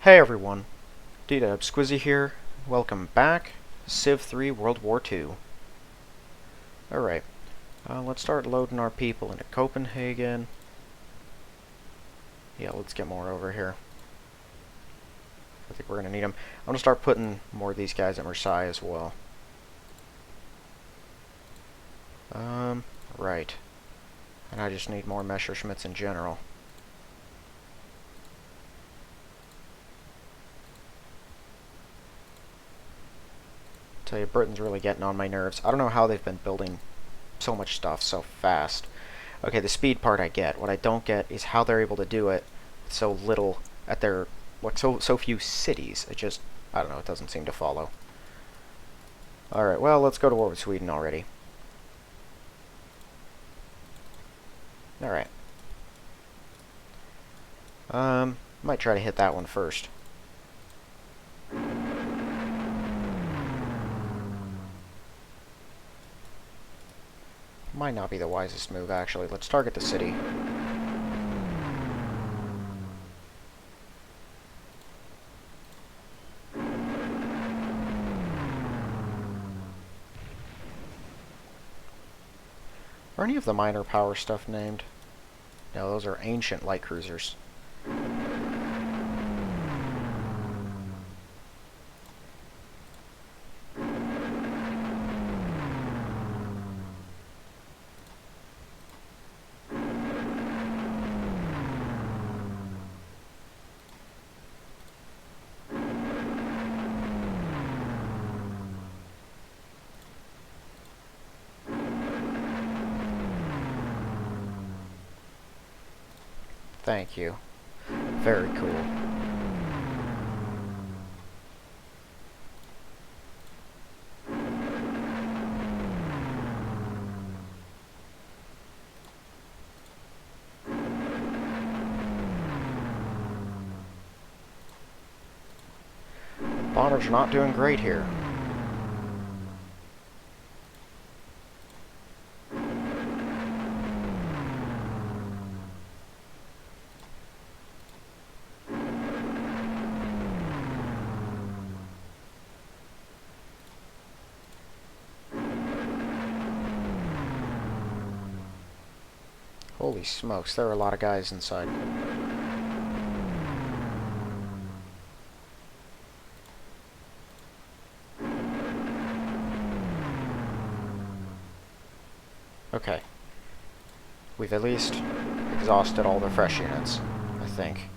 Hey everyone, D-Dub Squizzy here. Welcome back. Civ 3 World War II. Alright, let's start loading our people into Copenhagen. Yeah, let's get more over here. I think we're going to need them. I'm going to start putting more of these guys at Marseille as well. Right. And I just need more Messerschmitts in general. Tell you, Britain's really getting on my nerves. I don't know how they've been building so much stuff so fast. Okay, the speed part I get. What I don't get is how they're able to do it with so little at their so few cities. It just, I don't know, it doesn't seem to follow. Alright, well, let's go to war with Sweden already. Alright. Might try to hit that one first. Might not be the wisest move, actually. Let's target the city. Are any of the minor power stuff named? No, those are ancient light cruisers. Thank you. Very cool. Bombers are not doing great here. Holy smokes, there are a lot of guys inside. Okay. We've at least exhausted all the fresh units, I think.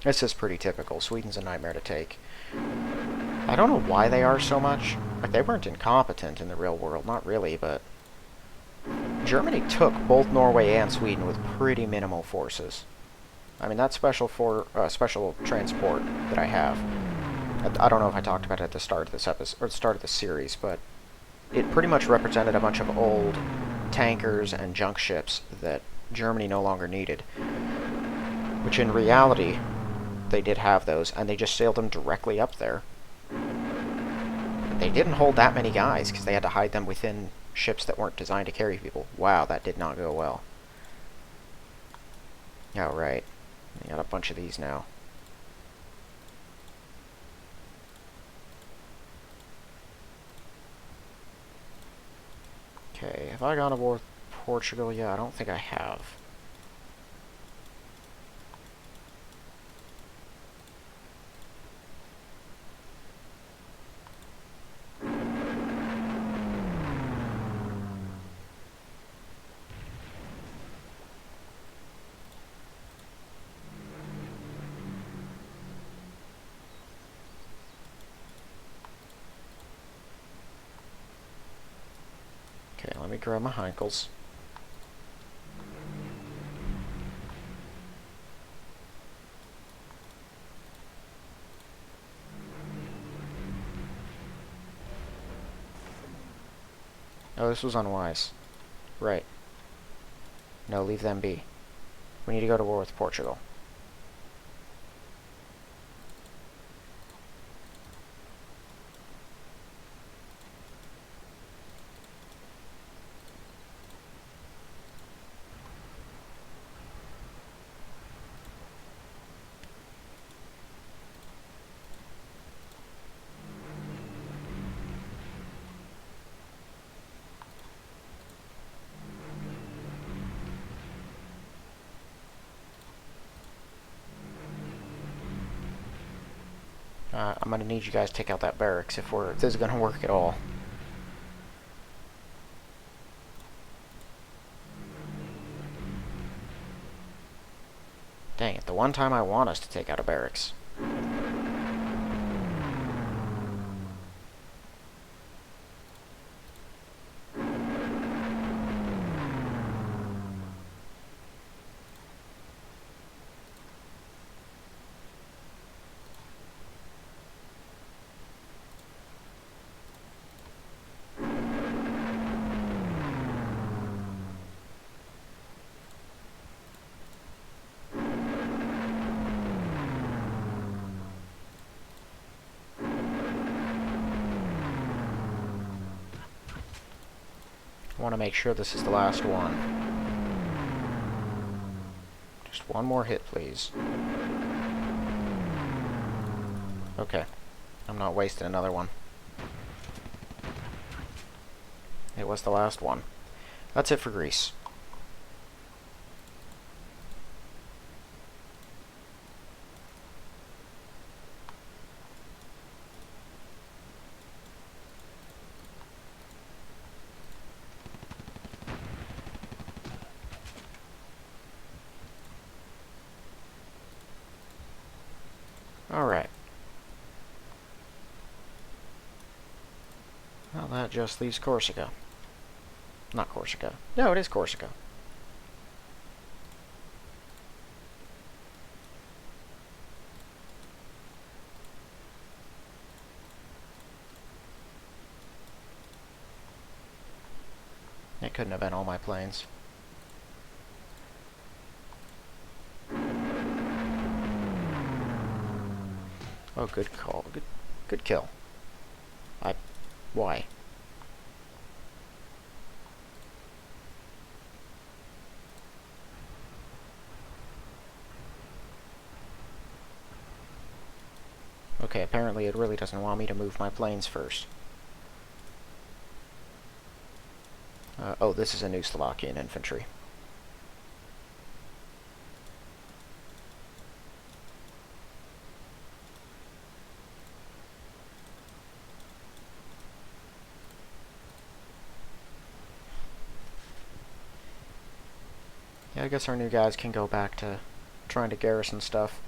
This is pretty typical. Sweden's a nightmare to take. I don't know why they are so much. Like, they weren't incompetent in the real world, not really, but Germany took both Norway and Sweden with pretty minimal forces. I mean, that special transport that I have, I don't know if I talked about it at the start of this episode, or the start of the series, but it pretty much represented a bunch of old tankers and junk ships that Germany no longer needed. Which in reality, they did have those, and they just sailed them directly up there. They didn't hold that many guys, because they had to hide them within ships that weren't designed to carry people. Wow, that did not go well. Oh, right. We got a bunch of these now. Okay, have I gone to war with Portugal? Yeah, I don't think I have. Okay, let me grab my Heinkels. Oh, this was unwise. Right. No, leave them be. We need to go to war with Portugal. I'm gonna need you guys to take out that barracks if this is gonna work at all. Dang it, the one time I want us to take out a barracks. I want to make sure this is the last one. Just one more hit, please. Okay. I'm not wasting another one. It was the last one. That's it for Greece. Alright. Well, that just leaves Corsica. Not Corsica. No, it is Corsica. It couldn't have been all my planes. Oh, good call. Good kill. Why? Okay, apparently it really doesn't want me to move my planes first. Oh, this is a new Slovakian infantry. Yeah, I guess our new guys can go back to trying to garrison stuff.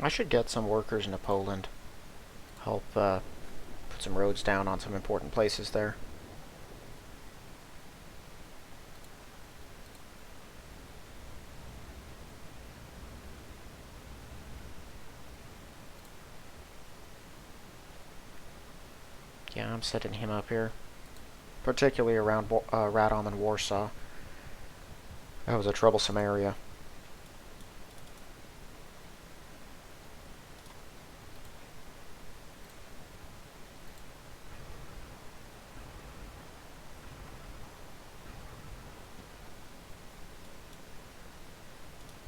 I should get some workers into Poland. Help put some roads down on some important places there. Yeah, I'm setting him up here. Particularly around Radom and Warsaw. That was a troublesome area.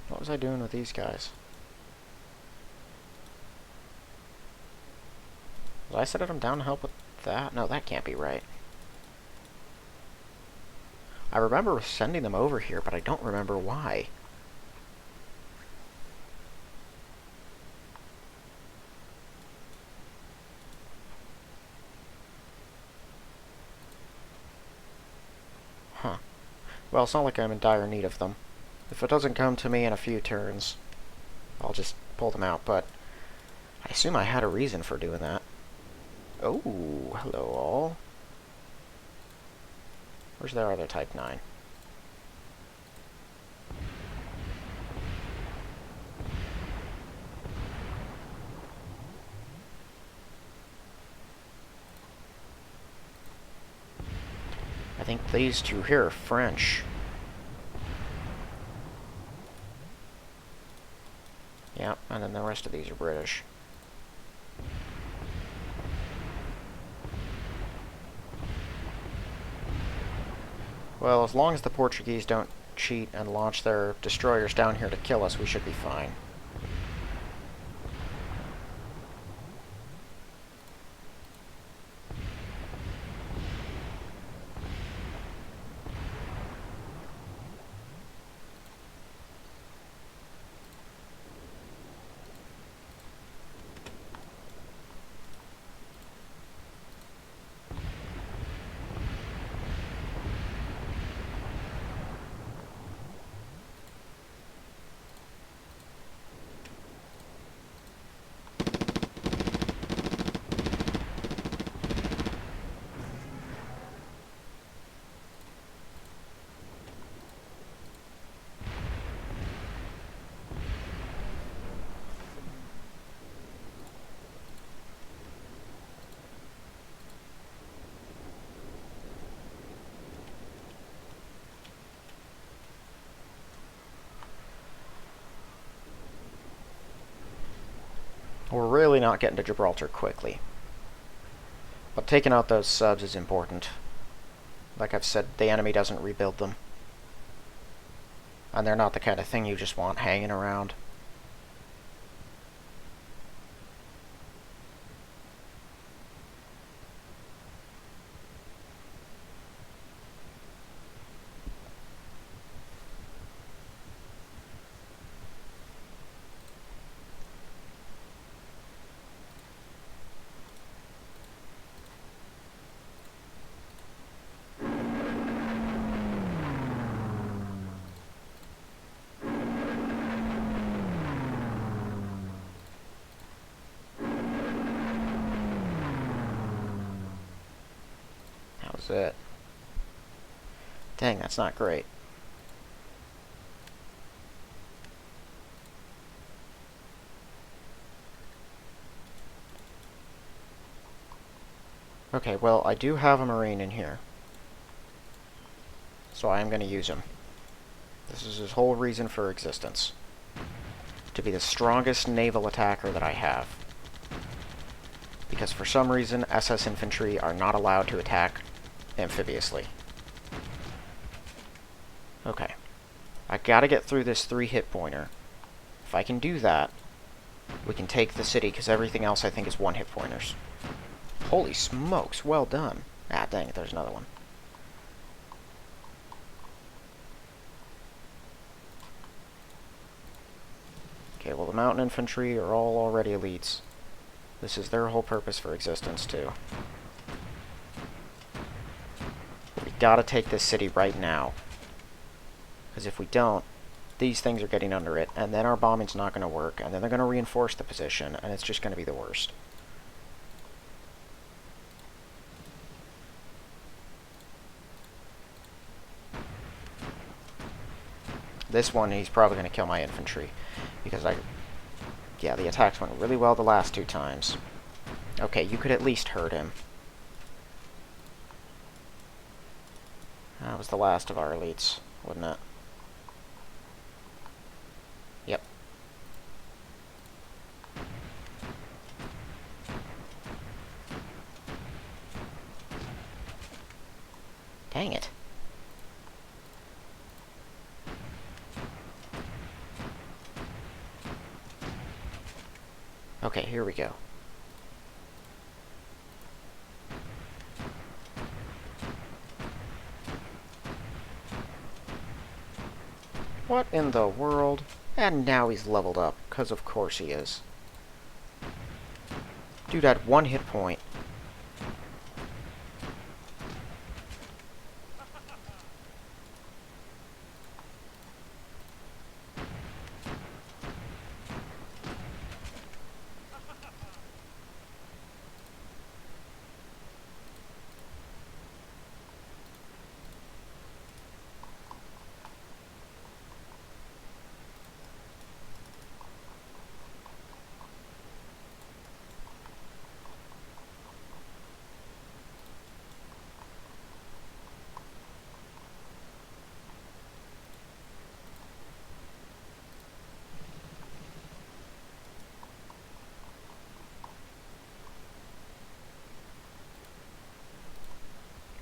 What was I doing with these guys? Was I setting them down to help with that? No, that can't be right. I remember sending them over here, but I don't remember why. Well, it's not like I'm in dire need of them. If it doesn't come to me in a few turns, I'll just pull them out, but I assume I had a reason for doing that. Oh, hello all. Where's their other Type 9? I think these two here are French. Yeah, and then the rest of these are British. Well, as long as the Portuguese don't cheat and launch their destroyers down here to kill us, we should be fine. We're really not getting to Gibraltar quickly. But taking out those subs is important. Like I've said, the enemy doesn't rebuild them. And they're not the kind of thing you just want hanging around. That was it. Dang, that's not great. Okay, well, I do have a Marine in here. So I am going to use him. This is his whole reason for existence. To be the strongest naval attacker that I have. Because for some reason, SS infantry are not allowed to attack amphibiously. Okay. I gotta get through this 3-hit pointer. If I can do that, we can take the city, because everything else I think is 1-hit pointers. Holy smokes, well done. Ah, dang it, there's another one. Okay, well the mountain infantry are all already elites. This is their whole purpose for existence, too. We gotta take this city right now. Because if we don't, these things are getting under it, and then our bombing's not going to work, and then they're going to reinforce the position, and it's just going to be the worst. This one, he's probably going to kill my infantry, because yeah, the attacks went really well the last 2 times. Okay, you could at least hurt him. That was the last of our elites, wasn't it? Yep. Dang it. Okay, here we go. What in the world? And now he's leveled up, because of course he is. Dude had 1 hit point.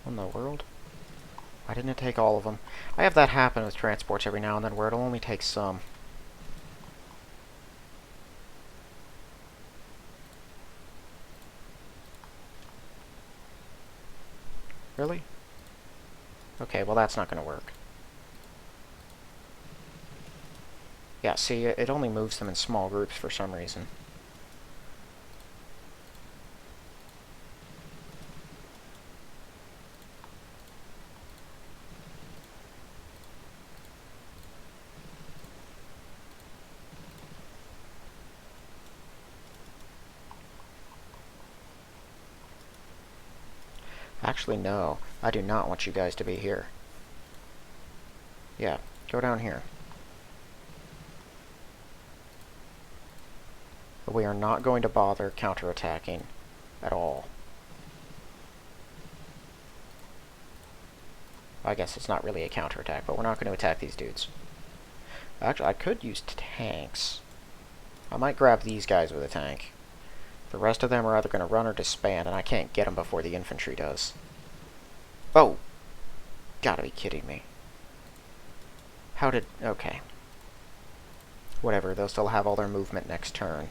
What in the world? Why didn't it take all of them? I have that happen with transports every now and then where it'll only take some. Really? Okay, well that's not going to work. Yeah, see, it only moves them in small groups for some reason. Actually, no. I do not want you guys to be here. Yeah, go down here. But we are not going to bother counterattacking at all. I guess it's not really a counterattack, but we're not going to attack these dudes. Actually, I could use tanks. I might grab these guys with a tank. The rest of them are either going to run or disband, and I can't get them before the infantry does. Oh! Gotta be kidding me. How did... okay. Whatever, they'll still have all their movement next turn.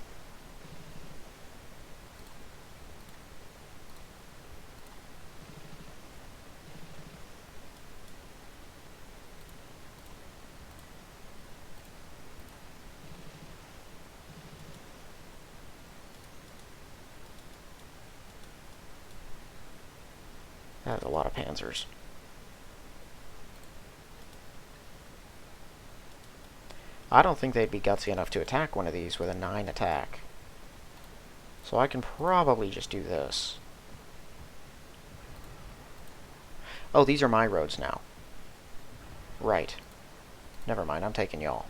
That's a lot of panzers. I don't think they'd be gutsy enough to attack one of these with a 9 attack. So I can probably just do this. Oh, these are my roads now. Right. Never mind, I'm taking y'all.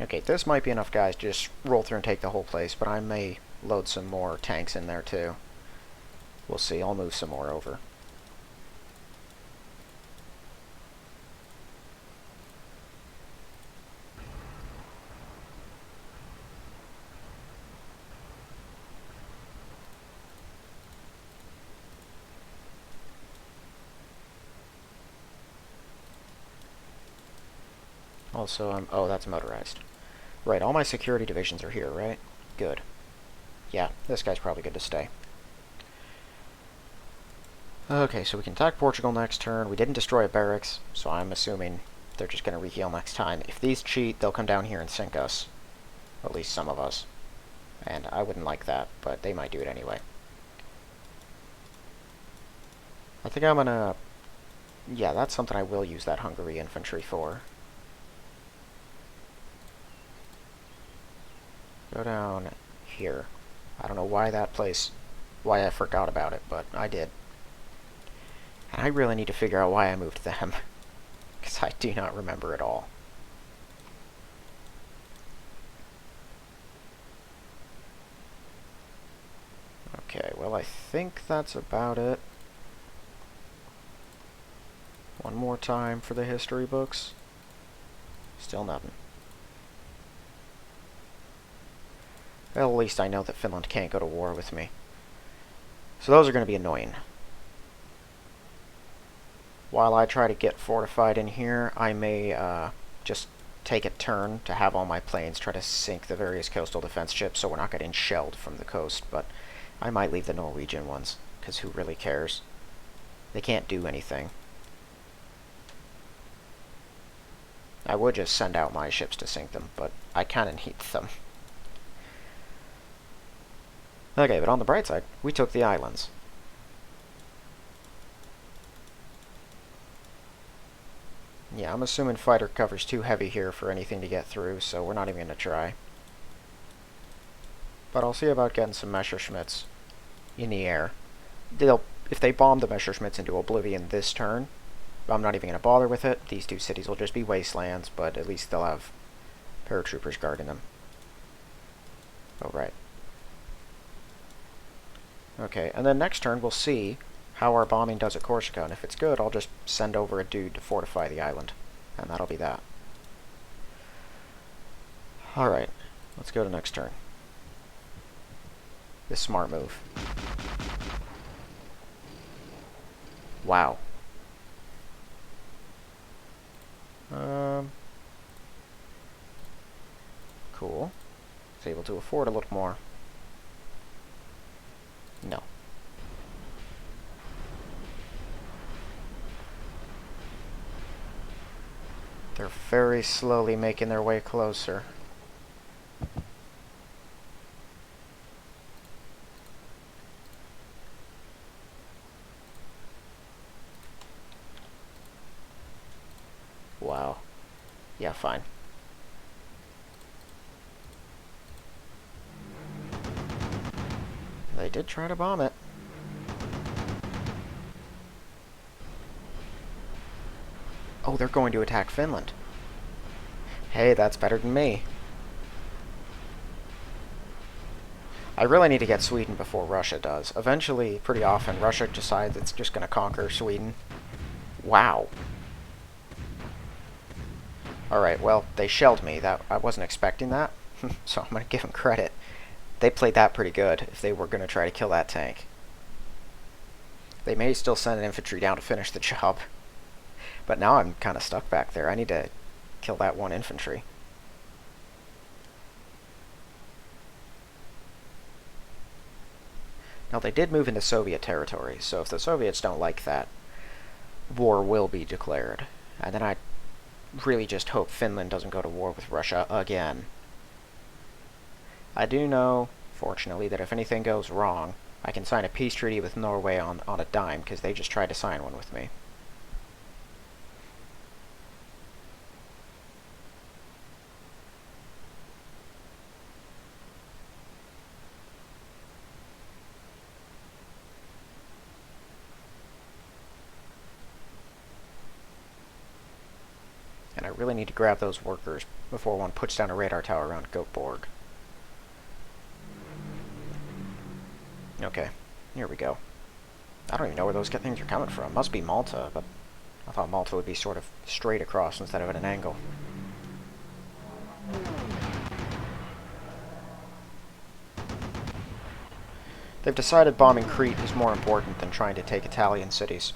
Okay, this might be enough guys to just roll through and take the whole place, but I may load some more tanks in there too. We'll see, I'll move some more over. Also, oh, that's motorized. Right, all my security divisions are here, right? Good. Yeah, this guy's probably good to stay. Okay, so we can attack Portugal next turn. We didn't destroy a barracks, so I'm assuming they're just going to reheal next time. If these cheat, they'll come down here and sink us. At least some of us. And I wouldn't like that, but they might do it anyway. I think I'm gonna... yeah, that's something I will use that Hungary infantry for. Go down here. I don't know why that place... why I forgot about it, but I did. And I really need to figure out why I moved them. Because I do not remember at all. Okay, well I think that's about it. One more time for the history books. Still nothing. Well, at least I know that Finland can't go to war with me. So those are going to be annoying. While I try to get fortified in here, I may just take a turn to have all my planes try to sink the various coastal defense ships so we're not getting shelled from the coast, but I might leave the Norwegian ones, because who really cares? They can't do anything. I would just send out my ships to sink them, but I kind of need them. Okay, but on the bright side, we took the islands. Yeah, I'm assuming fighter cover's too heavy here for anything to get through, so we're not even going to try. But I'll see about getting some Messerschmitts in the air. If they bomb the Messerschmitts into oblivion this turn, I'm not even going to bother with it. These two cities will just be wastelands, but at least they'll have paratroopers guarding them. Oh, right. Okay, and then next turn we'll see how our bombing does at Corsica, and if it's good, I'll just send over a dude to fortify the island. And that'll be that. Alright, let's go to next turn. This smart move. Wow. Cool. It's able to afford a little more. No. They're very slowly making their way closer. Wow. Yeah, fine. They did try to bomb it. Oh, they're going to attack Finland. Hey, that's better than me. I really need to get Sweden before Russia does. Eventually, pretty often, Russia decides it's just going to conquer Sweden. Wow. Alright, well, they shelled me. I wasn't expecting that, so I'm going to give them credit. They played that pretty good if they were going to try to kill that tank. They may still send an infantry down to finish the job. But now I'm kind of stuck back there. I need to kill that one infantry. Now, they did move into Soviet territory, so if the Soviets don't like that, war will be declared. And then I really just hope Finland doesn't go to war with Russia again. I do know, fortunately, that if anything goes wrong, I can sign a peace treaty with Norway on a dime, because they just tried to sign one with me. And I really need to grab those workers before one puts down a radar tower around Göteborg. Okay, here we go. I don't even know where those things are coming from. Must be Malta, but I thought Malta would be sort of straight across instead of at an angle. They've decided bombing Crete is more important than trying to take Italian cities.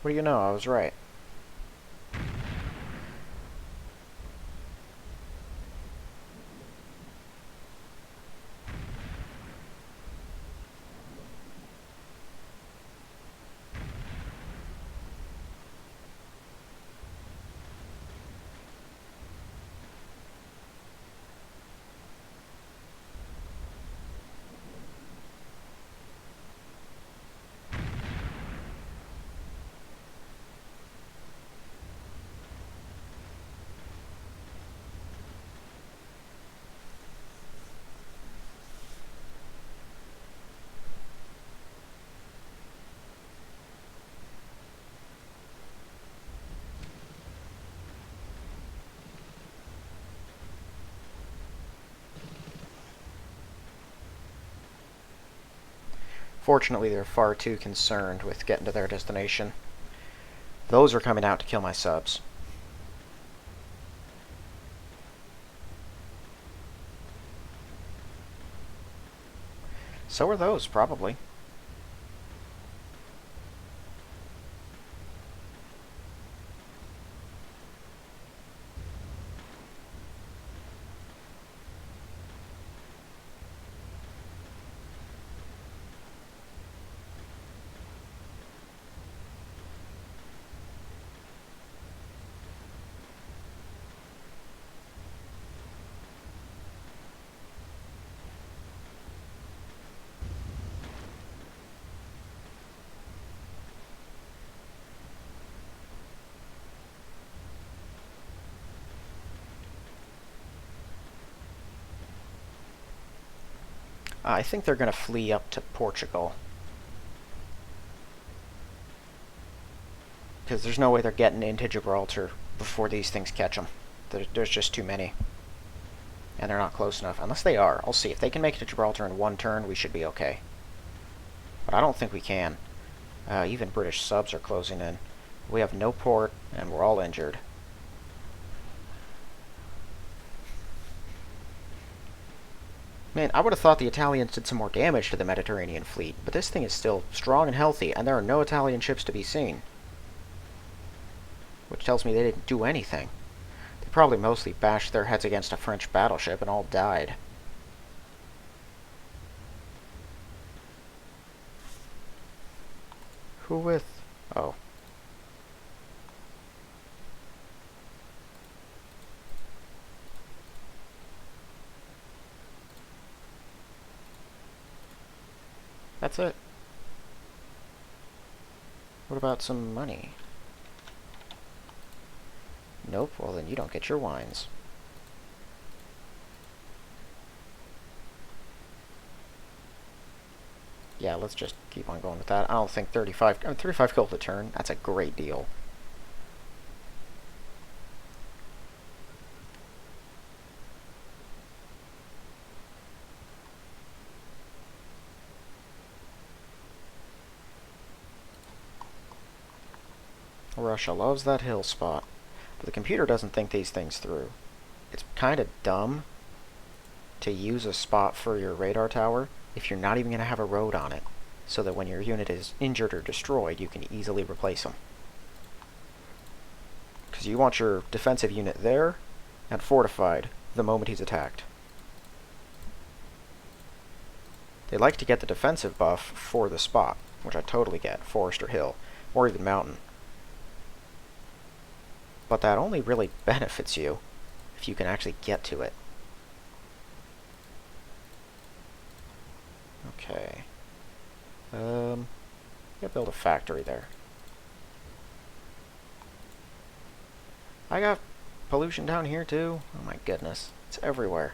What do you know? I was right. Fortunately, they're far too concerned with getting to their destination. Those are coming out to kill my subs. So are those, probably. I think they're going to flee up to Portugal. Because there's no way they're getting into Gibraltar before these things catch them. There's just too many. And they're not close enough. Unless they are. I'll see. If they can make it to Gibraltar in one turn, we should be okay. But I don't think we can. Even British subs are closing in. We have no port, and we're all injured. Man, I would have thought the Italians did some more damage to the Mediterranean fleet, but this thing is still strong and healthy, and there are no Italian ships to be seen. Which tells me they didn't do anything. They probably mostly bashed their heads against a French battleship and all died. Who with? Oh. That's it. What about some money? Nope, well then you don't get your wines. Yeah, let's just keep on going with that. I don't think 35 gold a turn, that's a great deal. Russia loves that hill spot. But the computer doesn't think these things through. It's kind of dumb to use a spot for your radar tower if you're not even going to have a road on it, so that when your unit is injured or destroyed, you can easily replace them. Because you want your defensive unit there and fortified the moment he's attacked. They like to get the defensive buff for the spot, which I totally get, forest or hill, or even mountain. But that only really benefits you if you can actually get to it. Okay. Yeah, build a factory there. I got pollution down here too. Oh my goodness. It's everywhere.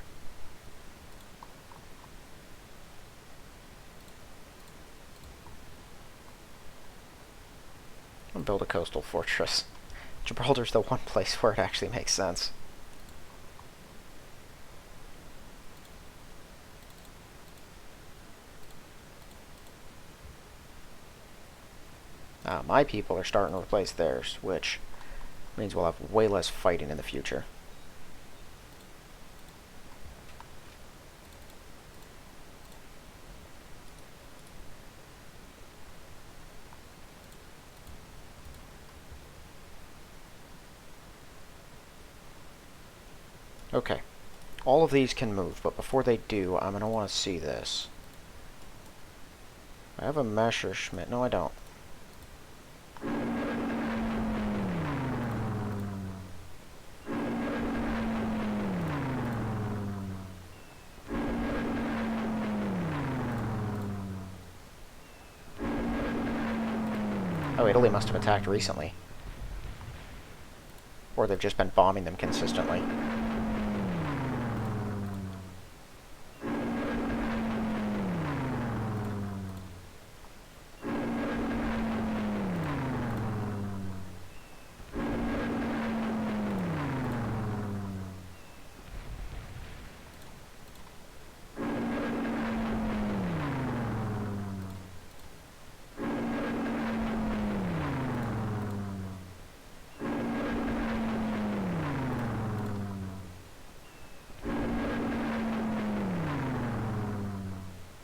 I'll build a coastal fortress. Gibraltar's the one place where it actually makes sense. My people are starting to replace theirs, which means we'll have way less fighting in the future. Okay. All of these can move, but before they do, I'm going to want to see this. I have a Messerschmitt. No, I don't. Oh, Italy must have attacked recently. Or they've just been bombing them consistently.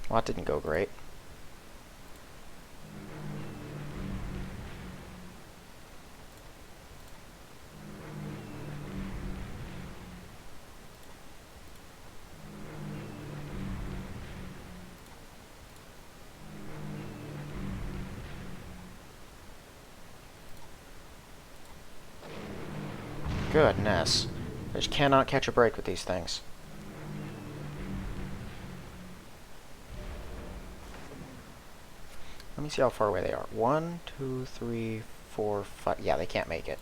Well, that didn't go great. Goodness. I just cannot catch a break with these things. Let me see how far away they are. 1, 2, 3, 4, 5. Yeah, they can't make it.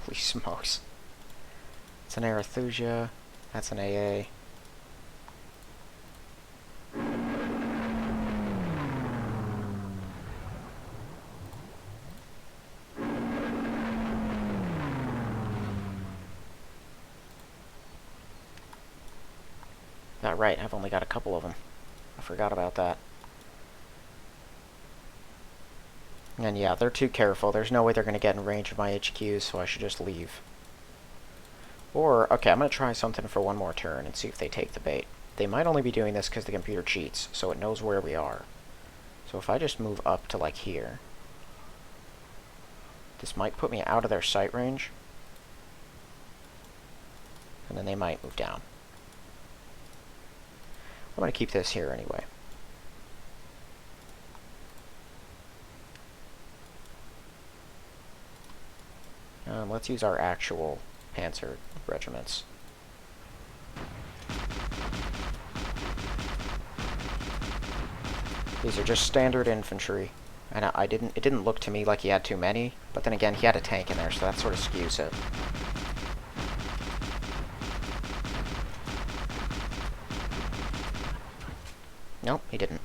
Holy smokes. It's an Arethusia. That's an AA. Right, I've only got a couple of them. I forgot about that. And yeah, they're too careful. There's no way they're going to get in range of my HQs, so I should just leave. Or, okay, I'm going to try something for one more turn and see if they take the bait. They might only be doing this because the computer cheats, so it knows where we are. So if I just move up to, like, here, this might put me out of their sight range. And then they might move down. I'm going to keep this here anyway. Let's use our actual panzer regiments. These are just standard infantry. And it didn't look to me like he had too many, but then again, he had a tank in there, so that sort of skews it. Nope, he didn't.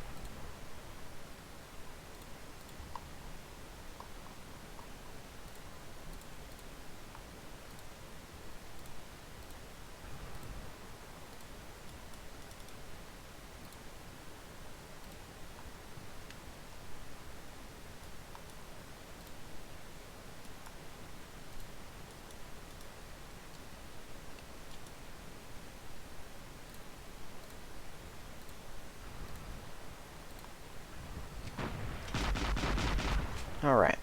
Alright.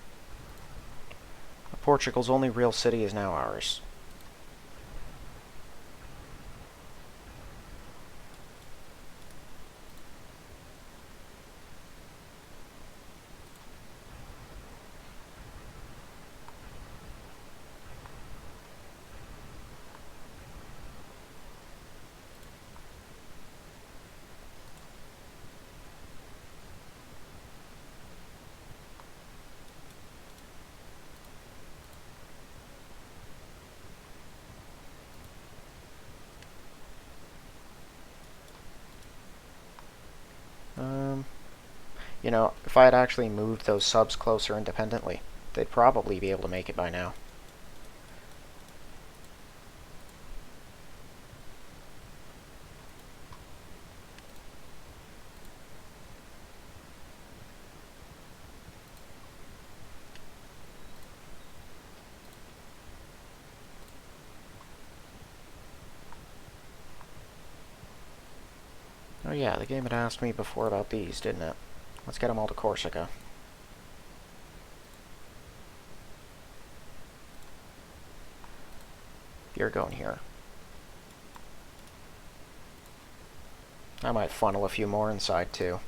Portugal's only real city is now ours. You know, if I had actually moved those subs closer independently, they'd probably be able to make it by now. Oh yeah, the game had asked me before about these, didn't it? Let's get them all to Corsica. You're going here. I might funnel a few more inside, too.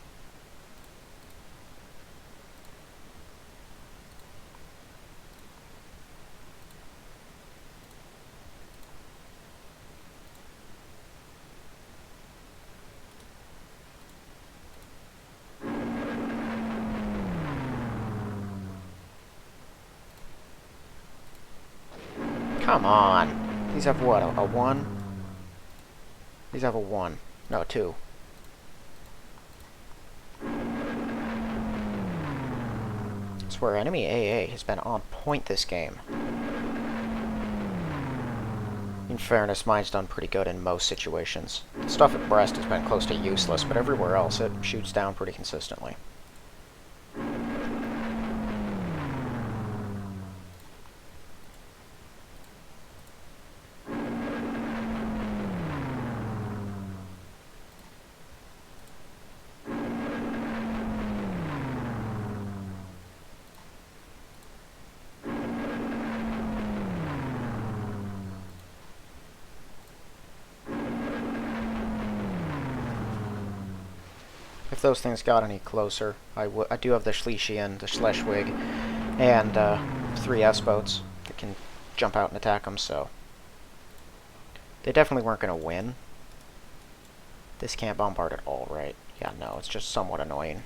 Come on! These have what, a 1? These have a 1. No, 2. I swear, enemy AA has been on point this game. In fairness, mine's done pretty good in most situations. The stuff at Brest has been close to useless, but everywhere else it shoots down pretty consistently. If those things got any closer, I do have the Schlesien, the Schleswig, and 3 S-boats that can jump out and attack them, so they definitely weren't going to win. This can't bombard at all, right? Yeah, no, it's just somewhat annoying.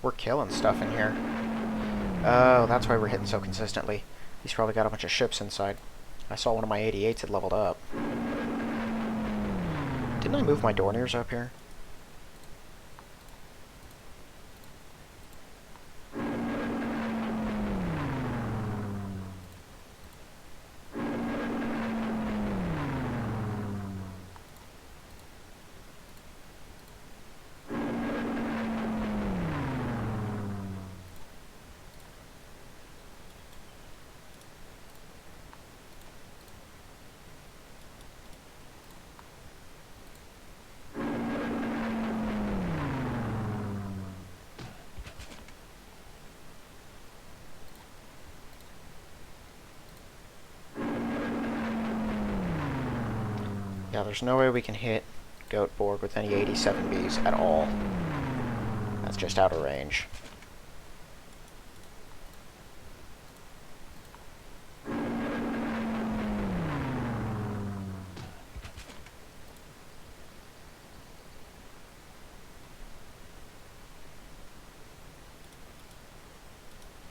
We're killing stuff in here. Oh, that's why we're hitting so consistently. He's probably got a bunch of ships inside. I saw one of my 88s had leveled up. Didn't I move my Dorniers up here? Yeah, there's no way we can hit Goatborg with any 87Bs at all. That's just out of range.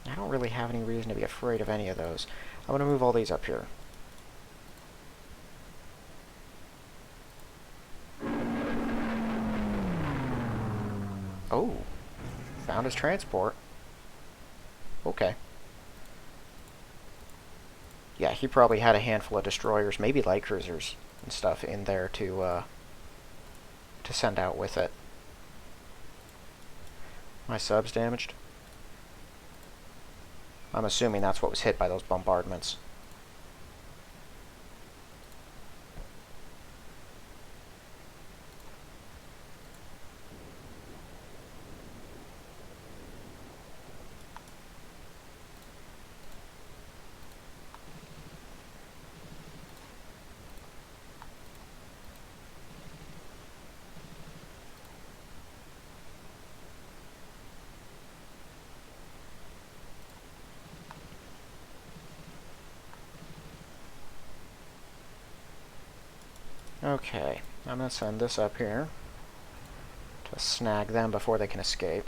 I don't really have any reason to be afraid of any of those. I'm going to move all these up here. Oh, found his transport. Okay. Yeah, he probably had a handful of destroyers, maybe light cruisers and stuff in there to send out with it. My sub's damaged. I'm assuming that's what was hit by those bombardments. Okay, I'm going to send this up here to snag them before they can escape.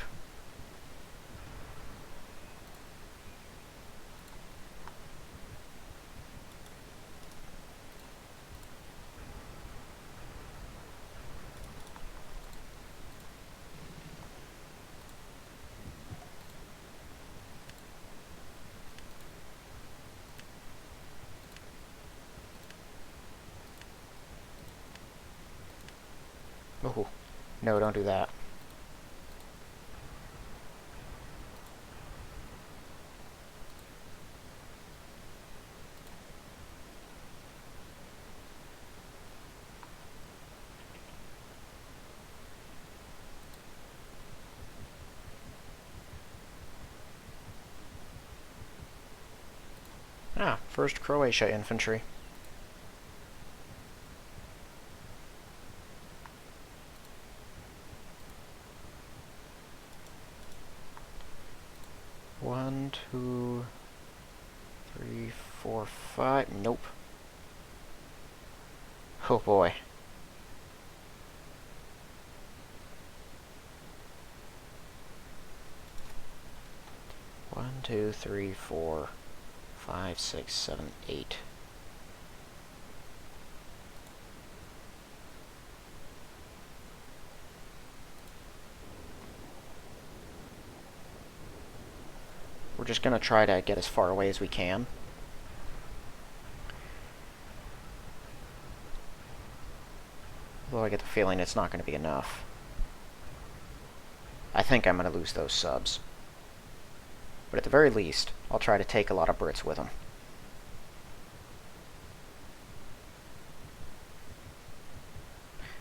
Oh, no, don't do that. Ah, first Croatia infantry. One, two, three, four, five. Nope. Oh boy. One, two, three, four, 5, 6, 7, 8. We're just going to try to get as far away as we can. Although I get the feeling it's not going to be enough. I think I'm going to lose those subs. But at the very least, I'll try to take a lot of Brits with them.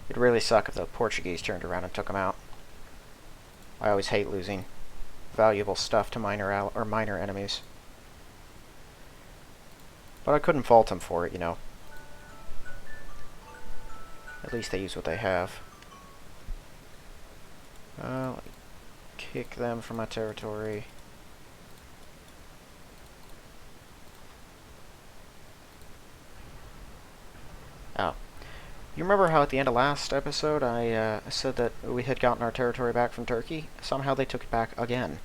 It'd really suck if the Portuguese turned around and took them out. I always hate losing valuable stuff to minor enemies. But I couldn't fault them for it, you know. At least they use what they have. Kick them from my territory. Oh. You remember how at the end of last episode I said that we had gotten our territory back from Turkey? Somehow they took it back again.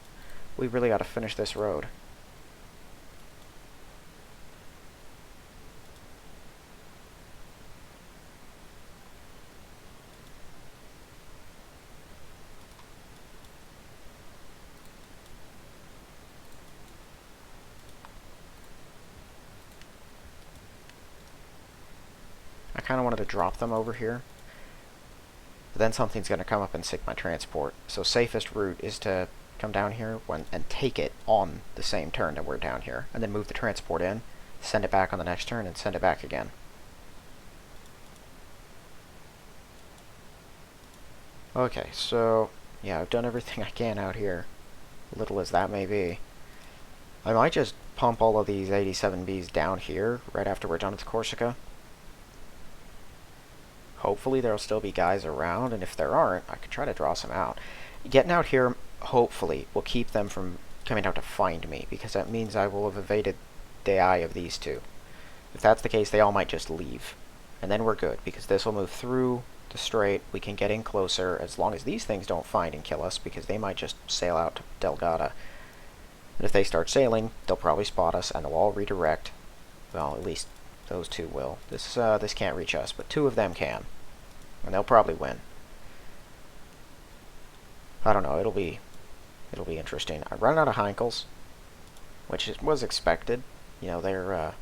We really got to finish this road. I kind of wanted to drop them over here. But then something's going to come up and sink my transport. So safest route is to come down here and take it on the same turn that we're down here. And then move the transport in, send it back on the next turn, and send it back again. Okay, so yeah, I've done everything I can out here. Little as that may be. I might just pump all of these 87Bs down here right after we're done with Corsica. Hopefully there'll still be guys around, and if there aren't, I could try to draw some out. Getting out here, hopefully, will keep them from coming out to find me, because that means I will have evaded the eye of these two. If that's the case, they all might just leave. And then we're good, because this will move through the strait, we can get in closer, as long as these things don't find and kill us, because they might just sail out to Delgada. And if they start sailing, they'll probably spot us, and they'll all redirect. Well, at least those two will. This can't reach us, but two of them can. And they'll probably win. I don't know, it'll be interesting. I run out of Heinkels, which was expected. You know, they're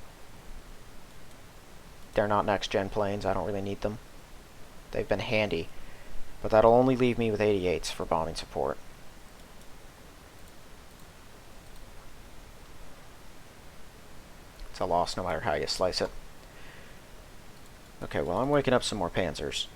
not next-gen planes. I don't really need them. They've been handy, but that'll only leave me with 88s for bombing support. It's a loss no matter how you slice it. Okay, well, I'm waking up some more Panzers.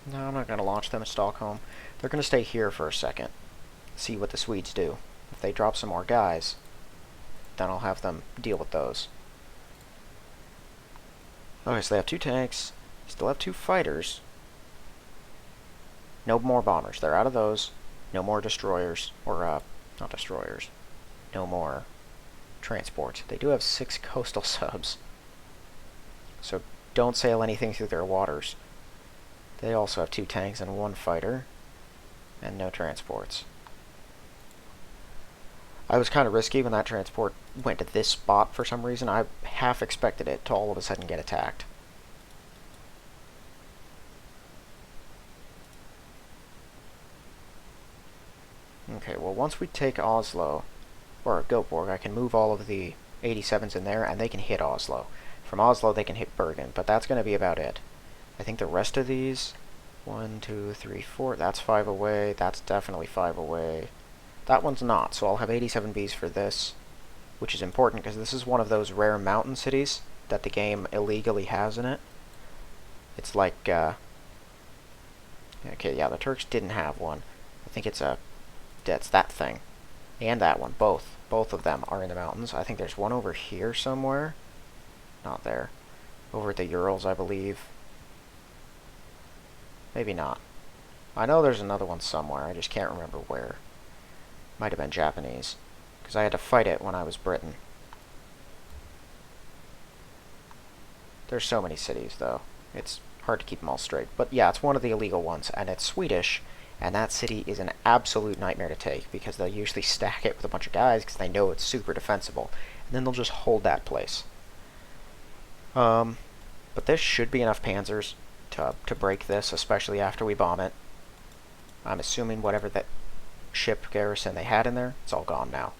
No, I'm not going to launch them at Stockholm. They're going to stay here for a second. See what the Swedes do. If they drop some more guys, then I'll have them deal with those. Okay, so they have 2 tanks. Still have 2 fighters. No more bombers. They're out of those. No more destroyers. Or, not destroyers. No more transport. They do have 6 coastal subs. So don't sail anything through their waters. They also have 2 tanks and 1 fighter, and no transports. I was kind of risky when that transport went to this spot for some reason. I half expected it to all of a sudden get attacked. Okay, well, once we take Oslo, or Göteborg, I can move all of the 87s in there, and they can hit Oslo. From Oslo, they can hit Bergen, but that's going to be about it. I think the rest of these, 1, 2, 3, 4, that's 5 away, that's definitely 5 away. That one's not, so I'll have 87Bs for this, which is important because this is one of those rare mountain cities that the game illegally has in it. It's like, okay, yeah, the Turks didn't have one. I think it's that thing. And that one, both. Both of them are in the mountains. I think there's one over here somewhere. Not there. Over at the Urals, I believe. Maybe not. I know there's another one somewhere, I just can't remember where. Might have been Japanese, because I had to fight it when I was Britain. There's so many cities, though. It's hard to keep them all straight. But yeah, it's one of the illegal ones, and it's Swedish, and that city is an absolute nightmare to take, because they'll usually stack it with a bunch of guys, because they know it's super defensible, and then they'll just hold that place. But there should be enough panzers to break this, especially after we bomb it. I'm assuming whatever that ship garrison they had in there, it's all gone now.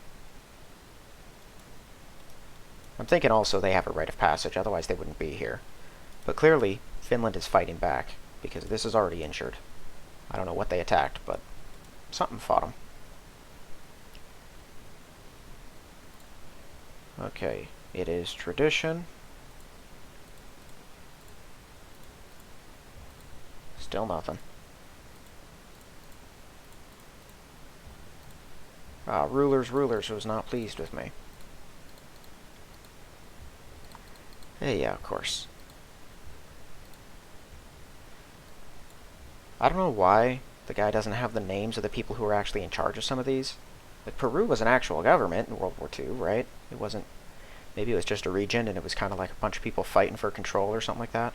I'm thinking also they have a rite of passage, otherwise they wouldn't be here. But clearly, Finland is fighting back, because this is already injured. I don't know what they attacked, but something fought them. Okay, it is tradition. Still nothing. Rulers was not pleased with me. Hey, yeah, of course. I don't know why the guy doesn't have the names of the people who are actually in charge of some of these. Like, Peru was an actual government in World War II, right? It wasn't... Maybe it was just a region, and it was kind of like a bunch of people fighting for control or something like that.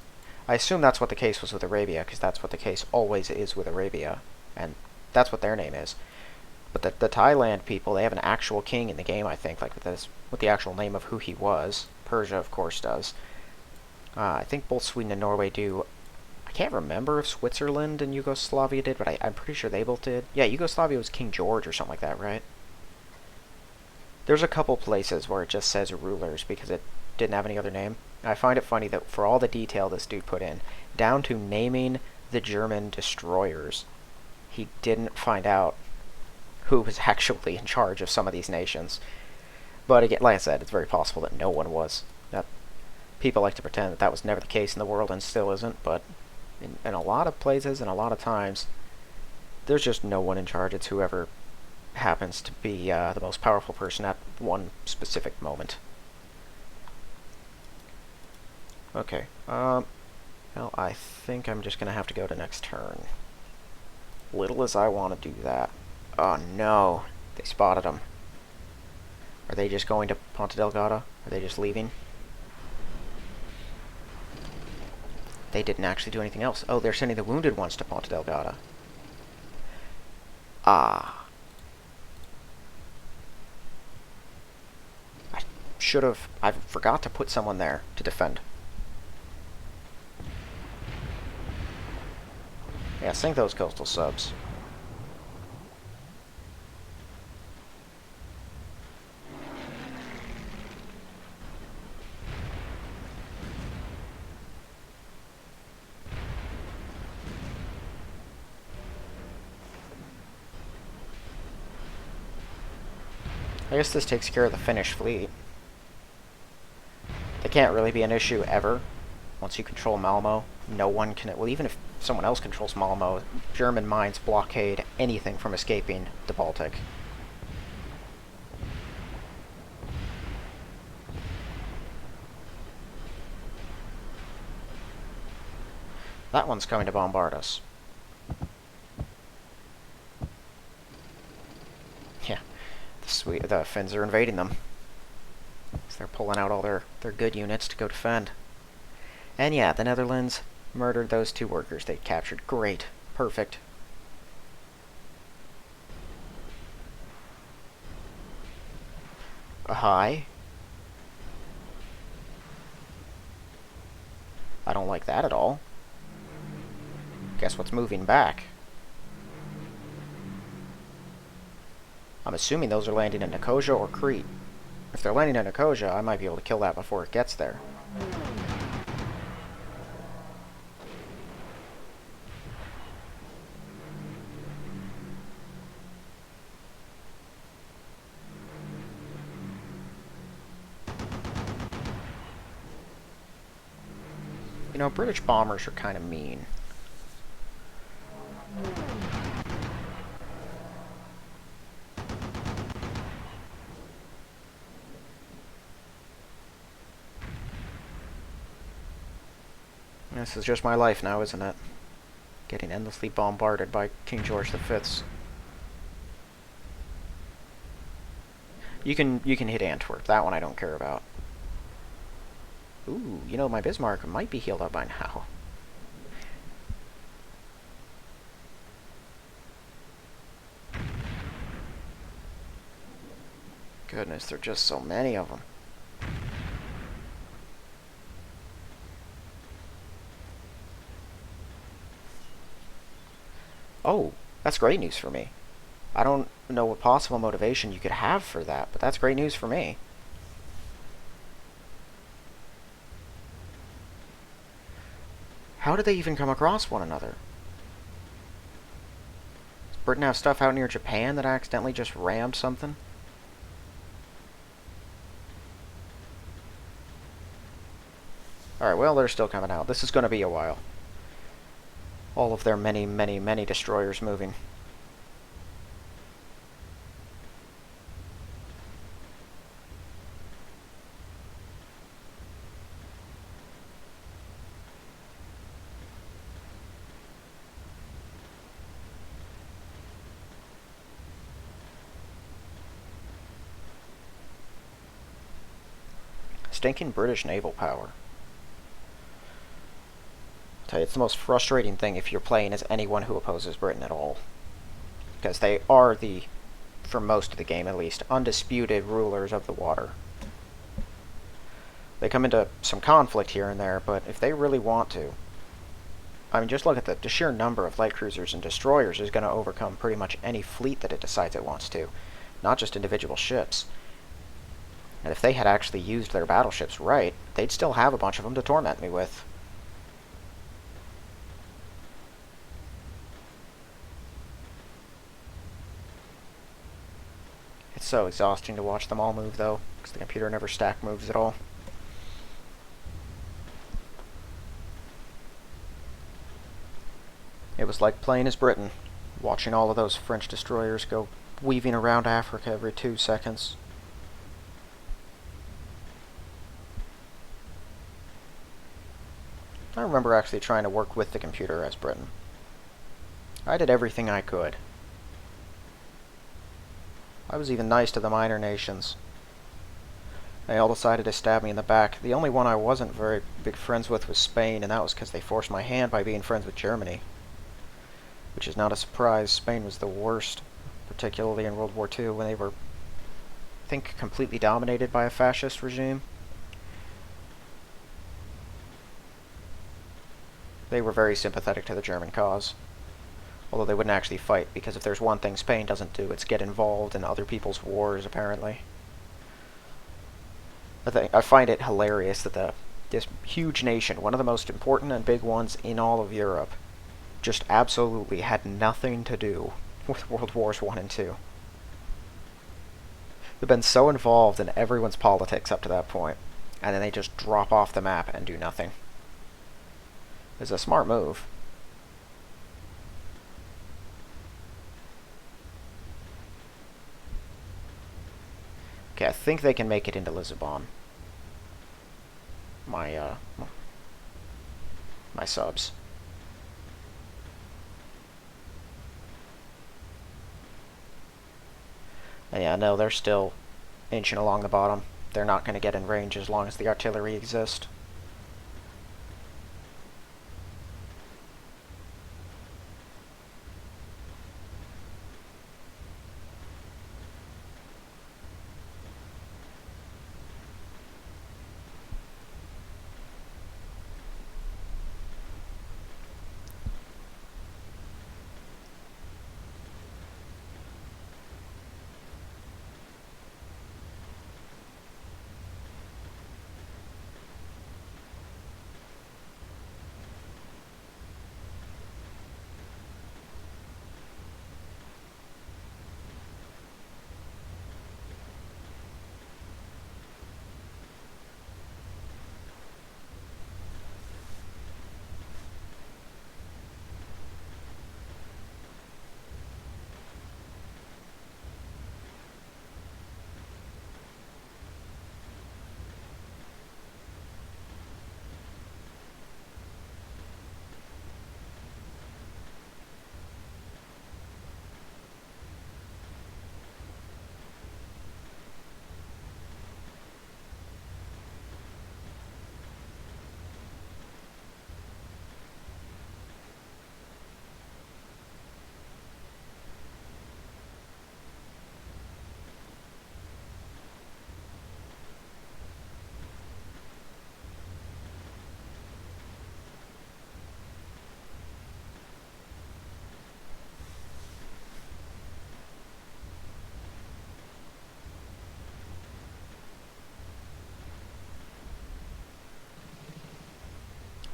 I assume that's what the case was with Arabia, because that's what the case always is with Arabia. And that's what their name is. But the Thailand people, they have an actual king in the game, I think, like with the actual name of who he was. Persia, of course, does. I think both Sweden and Norway do. I can't remember if Switzerland and Yugoslavia did, but I'm pretty sure they both did. Yeah, Yugoslavia was King George or something like that, right? There's a couple places where it just says rulers because it didn't have any other name. And I find it funny that for all the detail this dude put in, down to naming the German destroyers, he didn't find out who was actually in charge of some of these nations. But again, like I said, it's very possible that no one was. That people like to pretend that that was never the case in the world and still isn't, but in a lot of places and a lot of times, there's just no one in charge. It's whoever happens to be the most powerful person at one specific moment. Okay, well, I think I'm just going to have to go to next turn. Little as I want to do that. Oh no, they spotted him. Are they just going to Ponta Delgada? Are they just leaving? They didn't actually do anything else. Oh, they're sending the wounded ones to Ponta Delgada. Ah. I forgot to put someone there to defend. Yeah, sink those coastal subs. I guess this takes care of the Finnish fleet. They can't really be an issue ever. Once you control Malmo, no one can... Well, even if someone else controls Malmo, German mines blockade anything from escaping the Baltic. That one's coming to bombard us. Yeah, the Finns are invading them. So they're pulling out all their good units to go defend. And yeah, the Netherlands murdered those 2 workers they captured. Great. Perfect. Hi. I don't like that at all. Guess what's moving back? I'm assuming those are landing in Nicosia or Crete. If they're landing in Nicosia, I might be able to kill that before it gets there. You know, British bombers are kind of mean. This is just my life now, isn't it? Getting endlessly bombarded by King George V. You can hit Antwerp. That one I don't care about. Ooh, you know, my Bismarck might be healed up by now. Goodness, there are just so many of them. Oh, that's great news for me. I don't know what possible motivation you could have for that, but that's great news for me. How did they even come across one another? Does Britain have stuff out near Japan that accidentally just rammed something? Alright, well, they're still coming out. This is going to be a while. All of their many, many, many destroyers moving. Stinking British naval power. I'll tell you, it's the most frustrating thing if you're playing as anyone who opposes Britain at all. Because they are the, for most of the game at least, undisputed rulers of the water. They come into some conflict here and there, but if they really want to, I mean, just look at the sheer number of light cruisers and destroyers is going to overcome pretty much any fleet that it decides it wants to, not just individual ships. And if they had actually used their battleships right, they'd still have a bunch of them to torment me with. It's so exhausting to watch them all move, though, because the computer never stack moves at all. It was like playing as Britain, watching all of those French destroyers go weaving around Africa every 2 seconds. I remember actually trying to work with the computer as Britain. I did everything I could. I was even nice to the minor nations. They all decided to stab me in the back. The only one I wasn't very big friends with was Spain, and that was because they forced my hand by being friends with Germany. Which is not a surprise. Spain was the worst, particularly in World War II, when they were, I think, completely dominated by a fascist regime. They were very sympathetic to the German cause. Although they wouldn't actually fight, because if there's one thing Spain doesn't do, it's get involved in other people's wars, apparently. I find it hilarious that this huge nation, one of the most important and big ones in all of Europe, just absolutely had nothing to do with World Wars I and II. They've been so involved in everyone's politics up to that point, and then they just drop off the map and do nothing. It's a smart move. Okay, I think they can make it into Lisbon. My subs. And yeah, no, they're still inching along the bottom. They're not going to get in range as long as the artillery exists.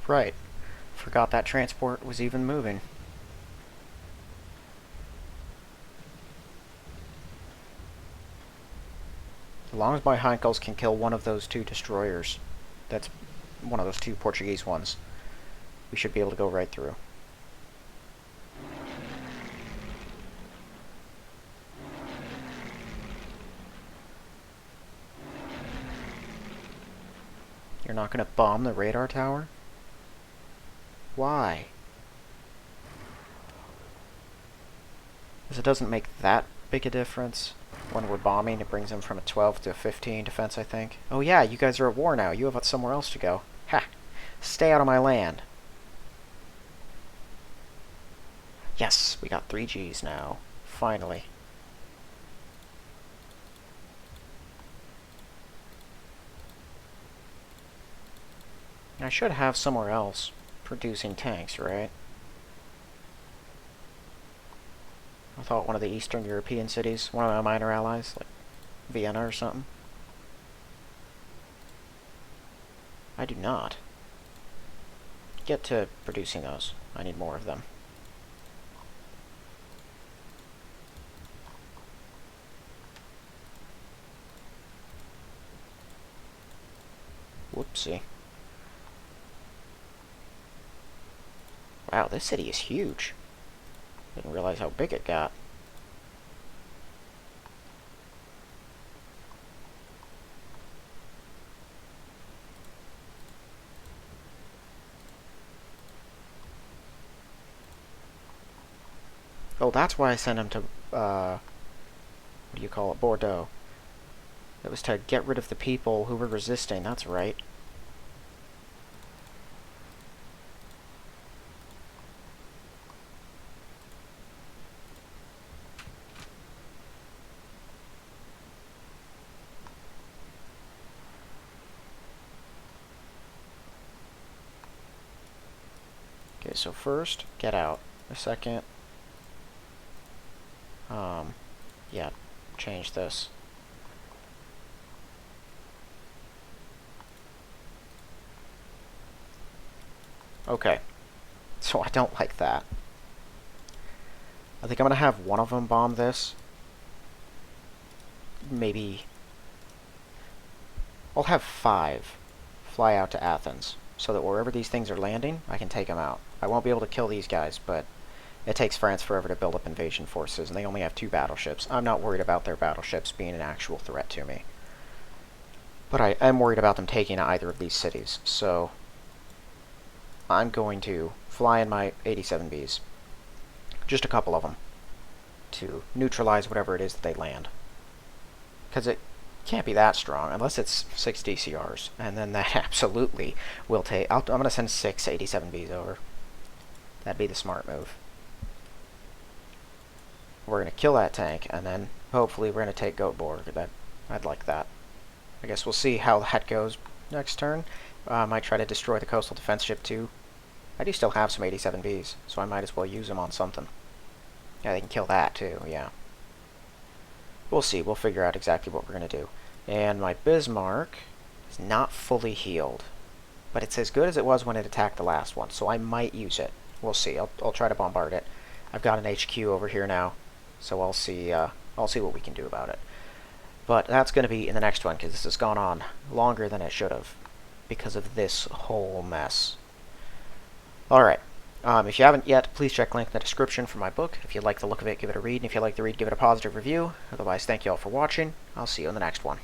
Right. Forgot that transport was even moving. As long as my Heinkels can kill one of those 2 destroyers, that's one of those 2 Portuguese ones, we should be able to go right through. You're not going to bomb the radar tower? Why? Because it doesn't make that big a difference. when we're bombing. It brings them from a 12 to a 15 defense, I think. Oh yeah, you guys are at war now. You have somewhere else to go. Ha! Stay out of my land. Yes, we got 3 Gs now. Finally. I should have somewhere else producing tanks, right? I thought one of the Eastern European cities, one of my minor allies, like Vienna or something. I do not. Get to producing those. I need more of them. Whoopsie. Wow, this city is huge. Didn't realize how big it got. Oh, that's why I sent him to, what do you call it, Bordeaux. It was to get rid of the people who were resisting, that's right. Okay, so first, get out. A second, yeah, change this. Okay, so I don't like that. I think I'm gonna have one of them bomb this. Maybe I'll have 5 fly out to Athens, so that wherever these things are landing, I can take them out. I won't be able to kill these guys, but it takes France forever to build up invasion forces, and they only have 2 battleships. I'm not worried about their battleships being an actual threat to me. But I am worried about them taking either of these cities, so I'm going to fly in my 87Bs. Just a couple of them. To neutralize whatever it is that they land. Because it can't be that strong, unless it's 6 DCRs. And then that absolutely will take... I'm going to send 6 87Bs over. That'd be the smart move. We're going to kill that tank, and then hopefully we're going to take Göteborg. I'd like that. I guess we'll see how that goes next turn. I might try to destroy the coastal defense ship too. I do still have some 87Bs, so I might as well use them on something. Yeah, they can kill that too, yeah. We'll see. We'll figure out exactly what we're going to do. And my Bismarck is not fully healed. But it's as good as it was when it attacked the last one, so I might use it. We'll see. I'll try to bombard it. I've got an HQ over here now, so I'll see what we can do about it. But that's going to be in the next one, because this has gone on longer than it should have, because of this whole mess. Alright. If you haven't yet, please check the link in the description for my book. If you like the look of it, give it a read. And if you like the read, give it a positive review. Otherwise, thank you all for watching. I'll see you in the next one.